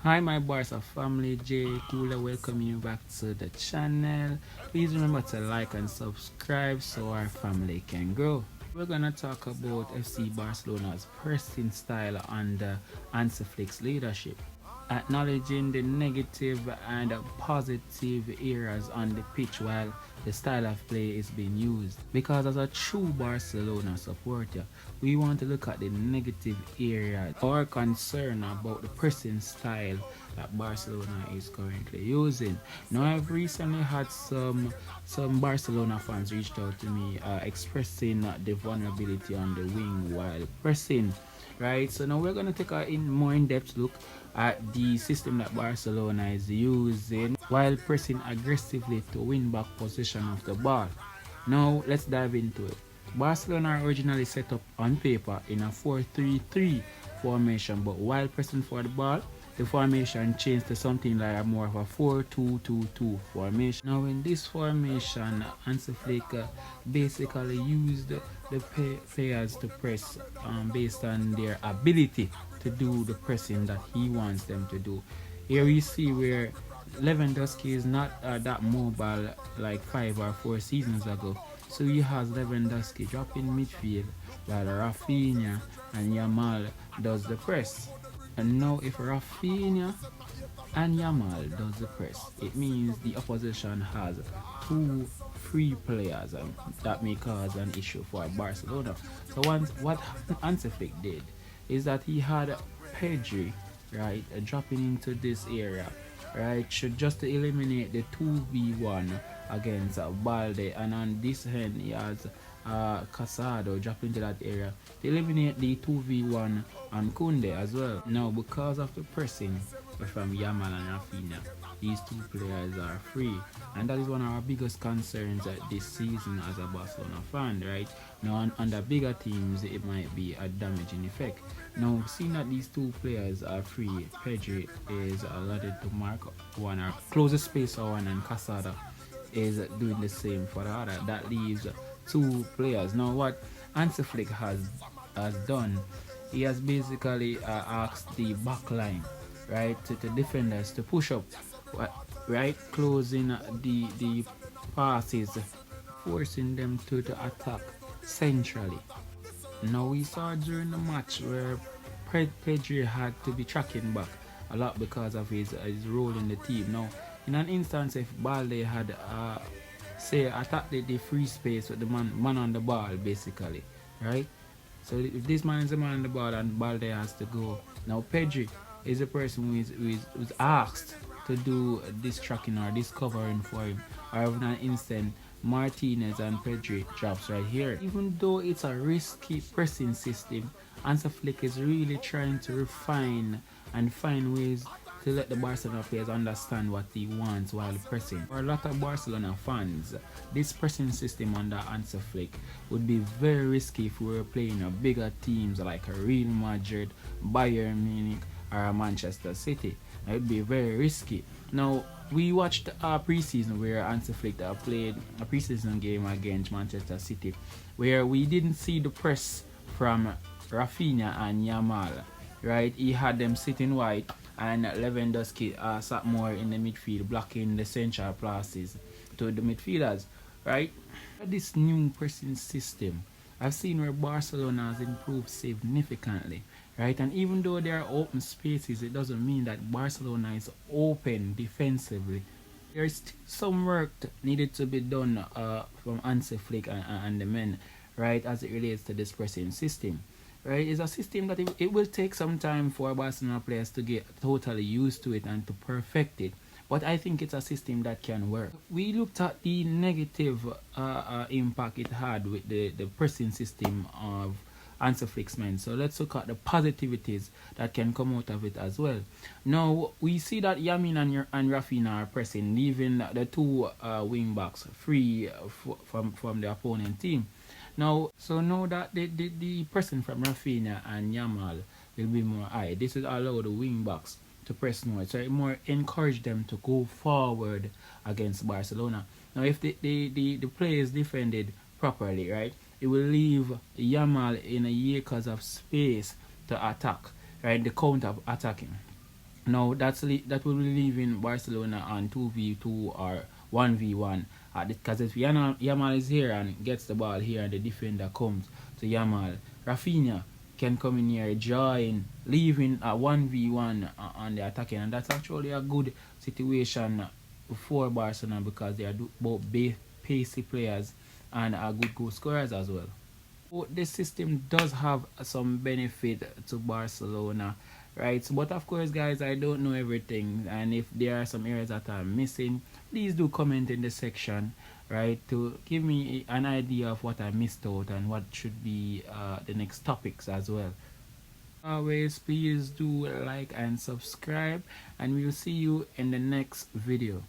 Hi my Barca family, Jay Cooler welcoming you back to the channel. Please remember to like and subscribe so our family can grow. We're gonna talk about FC Barcelona's pressing style under Hansi Flick's leadership, acknowledging the negative and positive areas on the pitch while the style of play is being used. Because as a true Barcelona supporter, we want to look at the negative areas or concern about the pressing style that Barcelona is currently using. Now, I've recently had some Barcelona fans reached out to me expressing the vulnerability on the wing while pressing. Right, so now we're going to take a more in-depth look at the system that Barcelona is using while pressing aggressively to win back possession of the ball. Now let's dive into it. Barcelona originally set up on paper in a 4-3-3 formation, but while pressing for the ball, the formation changed to something like a more of a 4-2-2-2 formation. Now in this formation, Hansi Flick basically used the players to press based on their ability to do the pressing that he wants them to do. Here we see where Lewandowski is not that mobile like 5 or 4 seasons ago. So he has Lewandowski dropping midfield while Rafinha and Yamal does the press. And now if Rafinha and Yamal does the press, it means the opposition has 2 free players, and that may cause an issue for Barcelona. So what Hansi Flick did is that he had Pedri, right, dropping into this area, right, just to eliminate the 2v1 against Balde, and on this end he has Casado dropping into that area to eliminate the 2v1 on Kunde as well. Now because of the pressing from Yamal and Rafinha, these 2 players are free, and that is one of our biggest concerns this season as a Barcelona fan, right? Now on the bigger teams it might be a damaging effect. Now seeing that these 2 players are free, Pedri is allotted to mark one or close the space for one, and Casada is doing the same for the other. That leaves 2 players. Now what Hansi Flick has done, he has basically asked the back line, right, to the defenders to push up, right, closing the passes, forcing them to attack centrally. Now we saw during the match where Pedri had to be tracking back a lot because of his role in the team. Now in an instance, if Balde had say attacked the free space with the man on the ball basically, right? So if this man is the man on the ball and Balde has to go, now Pedri is the person who's asked to do this tracking or this covering for him. Or in an instant, Martinez and Pedri drops right here. Even though it's a risky pressing system, Hansi Flick is really trying to refine and find ways to let the Barcelona players understand what he wants while pressing. For a lot of Barcelona fans, this pressing system under Hansi Flick would be very risky if we were playing bigger teams like a Real Madrid, Bayern Munich, or Manchester City. It would be very risky. Now, we watched a preseason where Hansi Flick played a preseason game against Manchester City, where we didn't see the press from Rafinha and Yamal, right? He had them sitting wide, and Lewandowski sat more in the midfield, blocking the central passes to the midfielders, right? This new pressing system, I've seen where Barcelona has improved significantly, right? And even though there are open spaces, it doesn't mean that Barcelona is open defensively. There's some work needed to be done from Hansi Flick and the men, right, as it relates to this pressing system. Right, it's a system that it will take some time for Barcelona players to get totally used to it and to perfect it. But I think it's a system that can work. We looked at the negative impact it had with the pressing system of Hansi Flick's men. So let's look at the positivities that can come out of it as well. Now we see that Yamin and Rafinha are pressing, leaving the 2 wing backs free from the opponent team. Now that the pressing from Rafinha and Yamal will be more high, this will allow the wing backs to press more, so it more encourage them to go forward against Barcelona. Now if the play is defended properly, right, it will leave Yamal in a acres of space to attack, right, the counter attacking. Now that will be leaving Barcelona on 2v2 or 1v1. Because if Yamal is here and gets the ball here and the defender comes to Yamal, Rafinha can come in here, join, leaving a 1v1 on the attacking. And that's actually a good situation for Barcelona because they are both pacey players and are good goal scorers as well. This system does have some benefit to Barcelona, right? But of course, guys, I don't know everything, and if there are some areas that are missing, please do comment in the section, right, to give me an idea of what I missed out and what should be the next topics as well. Always, please do like and subscribe, and we'll see you in the next video.